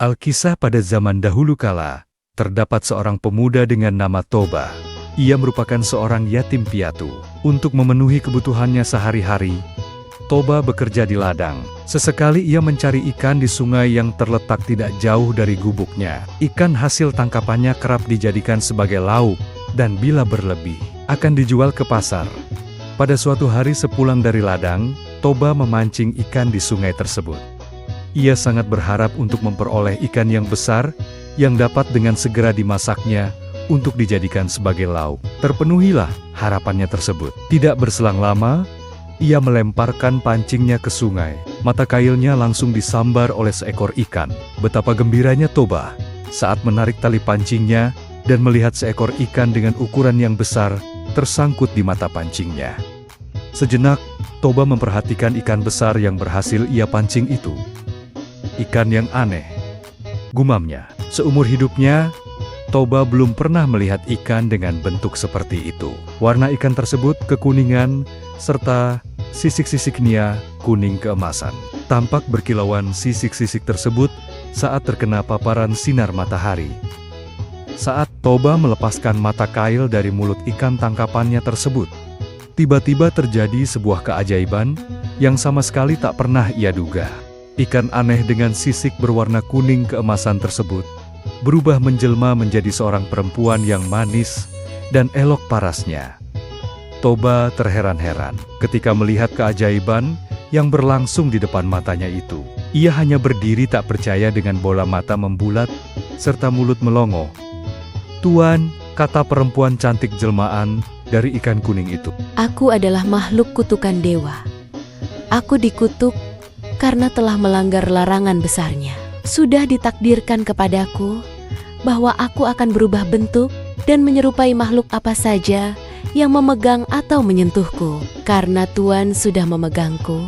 Alkisah pada zaman dahulu kala, terdapat seorang pemuda dengan nama Toba. Ia merupakan seorang yatim piatu. Untuk memenuhi kebutuhannya sehari-hari, Toba bekerja di ladang. Sesekali ia mencari ikan di sungai yang terletak tidak jauh dari gubuknya. Ikan hasil tangkapannya kerap dijadikan sebagai lauk, dan bila berlebih, akan dijual ke pasar. Pada suatu hari sepulang dari ladang, Toba memancing ikan di sungai tersebut. Ia sangat berharap untuk memperoleh ikan yang besar, yang dapat dengan segera dimasaknya, untuk dijadikan sebagai lauk. Terpenuhilah harapannya tersebut. Tidak berselang lama, ia melemparkan pancingnya ke sungai. Mata kailnya langsung disambar oleh seekor ikan. Betapa gembiranya Toba saat menarik tali pancingnya, dan melihat seekor ikan dengan ukuran yang besar, tersangkut di mata pancingnya. Sejenak, Toba memperhatikan ikan besar yang berhasil ia pancing itu. Ikan yang aneh, gumamnya. Seumur hidupnya, Toba belum pernah melihat ikan dengan bentuk seperti itu. Warna ikan tersebut kekuningan, serta sisik-sisiknya kuning keemasan. Tampak berkilauan sisik-sisik tersebut saat terkena paparan sinar matahari. Saat Toba melepaskan mata kail dari mulut ikan tangkapannya tersebut, tiba-tiba terjadi sebuah keajaiban yang sama sekali tak pernah ia duga. Ikan aneh dengan sisik berwarna kuning keemasan tersebut berubah menjelma menjadi seorang perempuan yang manis dan elok parasnya. Toba terheran-heran ketika melihat keajaiban yang berlangsung di depan matanya itu. Ia hanya berdiri tak percaya dengan bola mata membulat serta mulut melongo. "Tuan," kata perempuan cantik jelmaan dari ikan kuning itu. "Aku adalah makhluk kutukan dewa. Aku dikutuk karena telah melanggar larangan besarnya. Sudah ditakdirkan kepadaku bahwa aku akan berubah bentuk dan menyerupai makhluk apa saja yang memegang atau menyentuhku. Karena Tuan sudah memegangku,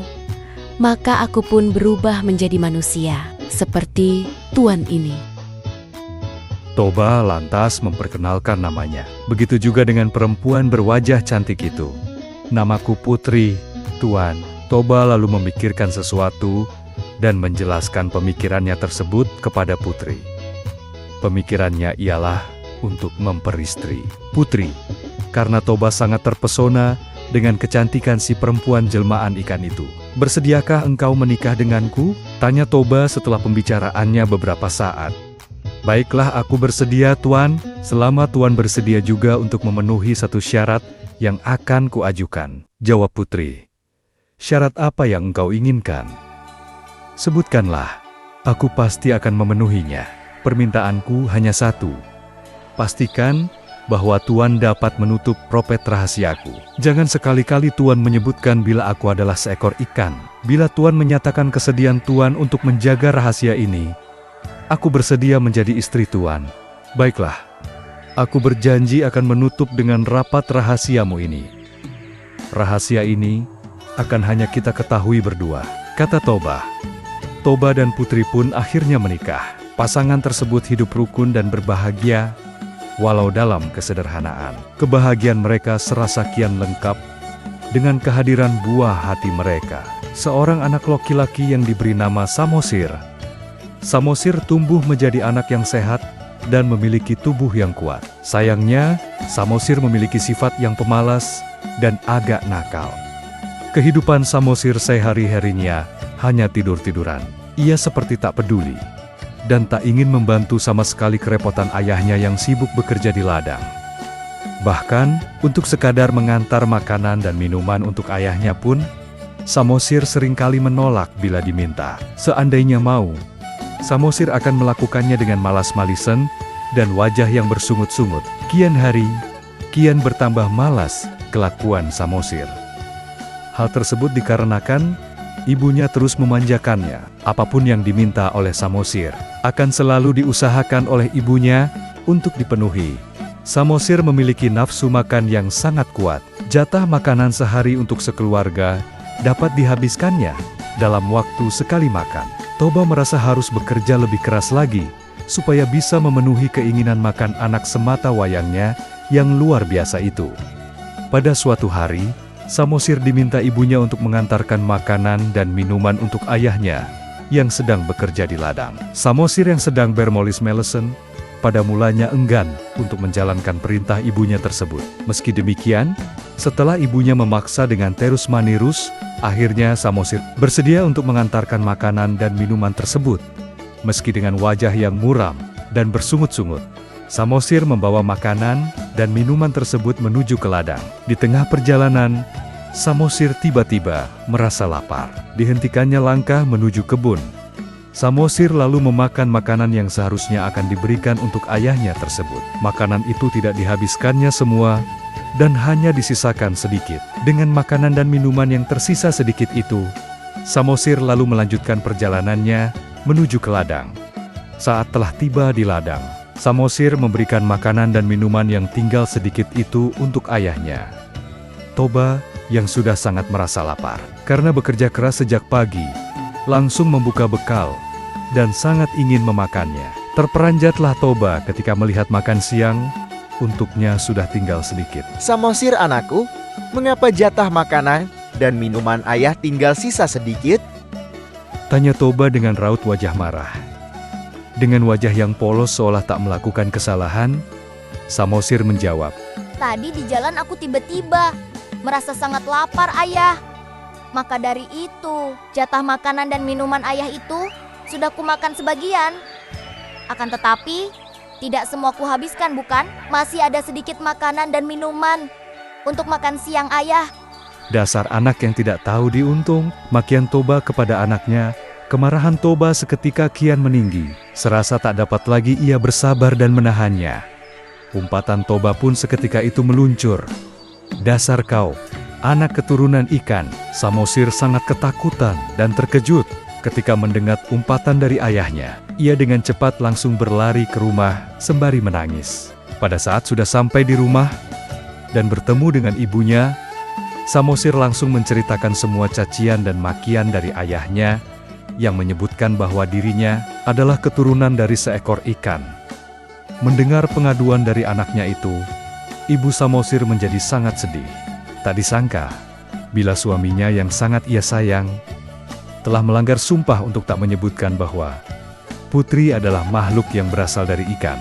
maka aku pun berubah menjadi manusia, seperti Tuan ini." Toba lantas memperkenalkan namanya. Begitu juga dengan perempuan berwajah cantik itu. "Namaku Putri, Tuan." Toba lalu memikirkan sesuatu dan menjelaskan pemikirannya tersebut kepada Putri. Pemikirannya ialah untuk memperistri Putri, karena Toba sangat terpesona dengan kecantikan si perempuan jelmaan ikan itu. "Bersediakah engkau menikah denganku?" tanya Toba setelah pembicaraannya beberapa saat. "Baiklah, aku bersedia, Tuan, selama Tuan bersedia juga untuk memenuhi satu syarat yang akan kuajukan," jawab Putri. "Syarat apa yang engkau inginkan? Sebutkanlah, aku pasti akan memenuhinya. Permintaanku hanya satu. Pastikan bahwa Tuan dapat menutup propet rahasiaku. Jangan sekali-kali Tuan menyebutkan bila aku adalah seekor ikan. Bila Tuan menyatakan kesediaan Tuan untuk menjaga rahasia ini, aku bersedia menjadi istri Tuan." "Baiklah, aku berjanji akan menutup dengan rapat rahasiamu ini. Rahasia ini akan hanya kita ketahui berdua," kata Toba. Toba dan Putri pun akhirnya menikah. Pasangan tersebut hidup rukun dan berbahagia, walau dalam kesederhanaan. Kebahagiaan mereka serasa kian lengkap dengan kehadiran buah hati mereka, seorang anak laki-laki yang diberi nama Samosir. Samosir tumbuh menjadi anak yang sehat dan memiliki tubuh yang kuat. Sayangnya, Samosir memiliki sifat yang pemalas dan agak nakal. Kehidupan Samosir sehari-harinya hanya tidur-tiduran. Ia seperti tak peduli dan tak ingin membantu sama sekali kerepotan ayahnya yang sibuk bekerja di ladang. Bahkan, untuk sekadar mengantar makanan dan minuman untuk ayahnya pun, Samosir seringkali menolak bila diminta. Seandainya mau, Samosir akan melakukannya dengan malas-malisan dan wajah yang bersungut-sungut. Kian hari, kian bertambah malas kelakuan Samosir. Hal tersebut dikarenakan ibunya terus memanjakannya. Apapun yang diminta oleh Samosir akan selalu diusahakan oleh ibunya untuk dipenuhi. Samosir memiliki nafsu makan yang sangat kuat. Jatah makanan sehari untuk sekeluarga dapat dihabiskannya dalam waktu sekali makan. Toba merasa harus bekerja lebih keras lagi supaya bisa memenuhi keinginan makan anak semata wayangnya yang luar biasa itu. Pada suatu hari, Samosir diminta ibunya untuk mengantarkan makanan dan minuman untuk ayahnya yang sedang bekerja di ladang. Samosir yang sedang bermolis melesen pada mulanya enggan untuk menjalankan perintah ibunya tersebut. Meski demikian, setelah ibunya memaksa dengan terus-menerus, akhirnya Samosir bersedia untuk mengantarkan makanan dan minuman tersebut. Meski dengan wajah yang muram dan bersungut-sungut, Samosir membawa makanan dan minuman tersebut menuju ke ladang. Di tengah perjalanan, Samosir tiba-tiba merasa lapar. Dihentikannya langkah menuju kebun. Samosir lalu memakan makanan yang seharusnya akan diberikan untuk ayahnya tersebut. Makanan itu tidak dihabiskannya semua, dan hanya disisakan sedikit. Dengan makanan dan minuman yang tersisa sedikit itu, Samosir lalu melanjutkan perjalanannya menuju ke ladang. Saat telah tiba di ladang, Samosir memberikan makanan dan minuman yang tinggal sedikit itu untuk ayahnya. Toba, yang sudah sangat merasa lapar, karena bekerja keras sejak pagi, langsung membuka bekal, dan sangat ingin memakannya. Terperanjatlah Toba ketika melihat makan siang, untuknya sudah tinggal sedikit. Samosir anakku, mengapa jatah makanan dan minuman ayah tinggal sisa sedikit? Tanya Toba dengan raut wajah marah. Dengan wajah yang polos seolah tak melakukan kesalahan, Samosir menjawab, Tadi di jalan aku tiba-tiba merasa sangat lapar, ayah. Maka dari itu, jatah makanan dan minuman ayah itu sudah kumakan sebagian. Akan tetapi, tidak semua kuhabiskan, bukan? Masih ada sedikit makanan dan minuman untuk makan siang ayah. Dasar anak yang tidak tahu diuntung, makian Toba kepada anaknya. Kemarahan Toba seketika kian meninggi. Serasa tak dapat lagi ia bersabar dan menahannya. Umpatan Toba pun seketika itu meluncur. Dasar kau, anak keturunan ikan. Samosir sangat ketakutan dan terkejut ketika mendengar umpatan dari ayahnya. Ia dengan cepat langsung berlari ke rumah sembari menangis. Pada saat sudah sampai di rumah dan bertemu dengan ibunya, Samosir langsung menceritakan semua cacian dan makian dari ayahnya yang menyebutkan bahwa dirinya adalah keturunan dari seekor ikan. Mendengar pengaduan dari anaknya itu, ibu Samosir menjadi sangat sedih. Tak disangka, bila suaminya yang sangat ia sayang, telah melanggar sumpah untuk tak menyebutkan bahwa putri adalah makhluk yang berasal dari ikan.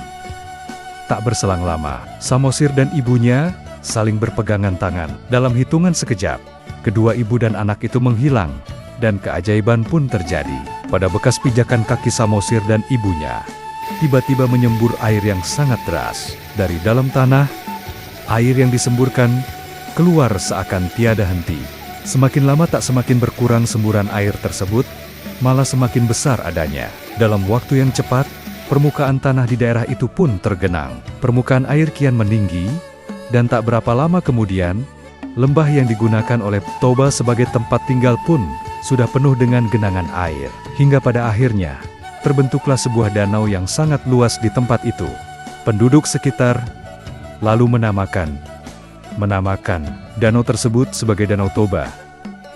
Tak berselang lama, Samosir dan ibunya saling berpegangan tangan. Dalam hitungan sekejap, kedua ibu dan anak itu menghilang, dan keajaiban pun terjadi. Pada bekas pijakan kaki Samosir dan ibunya, tiba-tiba menyembur air yang sangat deras. Dari dalam tanah, air yang disemburkan keluar seakan tiada henti. Semakin lama tak semakin berkurang semburan air tersebut, malah semakin besar adanya. Dalam waktu yang cepat, permukaan tanah di daerah itu pun tergenang. Permukaan air kian meninggi, dan tak berapa lama kemudian, lembah yang digunakan oleh Toba sebagai tempat tinggal pun sudah penuh dengan genangan air. Hingga pada akhirnya, terbentuklah sebuah danau yang sangat luas di tempat itu. Penduduk sekitar lalu menamakan danau tersebut sebagai Danau Toba.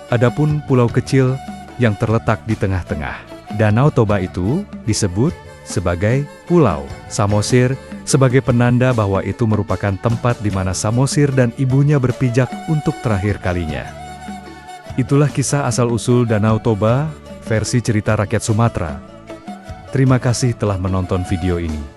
Adapun pulau kecil yang terletak di tengah-tengah Danau Toba itu disebut sebagai Pulau Samosir, sebagai penanda bahwa itu merupakan tempat di mana Samosir dan ibunya berpijak untuk terakhir kalinya. Itulah kisah asal-usul Danau Toba, versi cerita rakyat Sumatera. Terima kasih telah menonton video ini.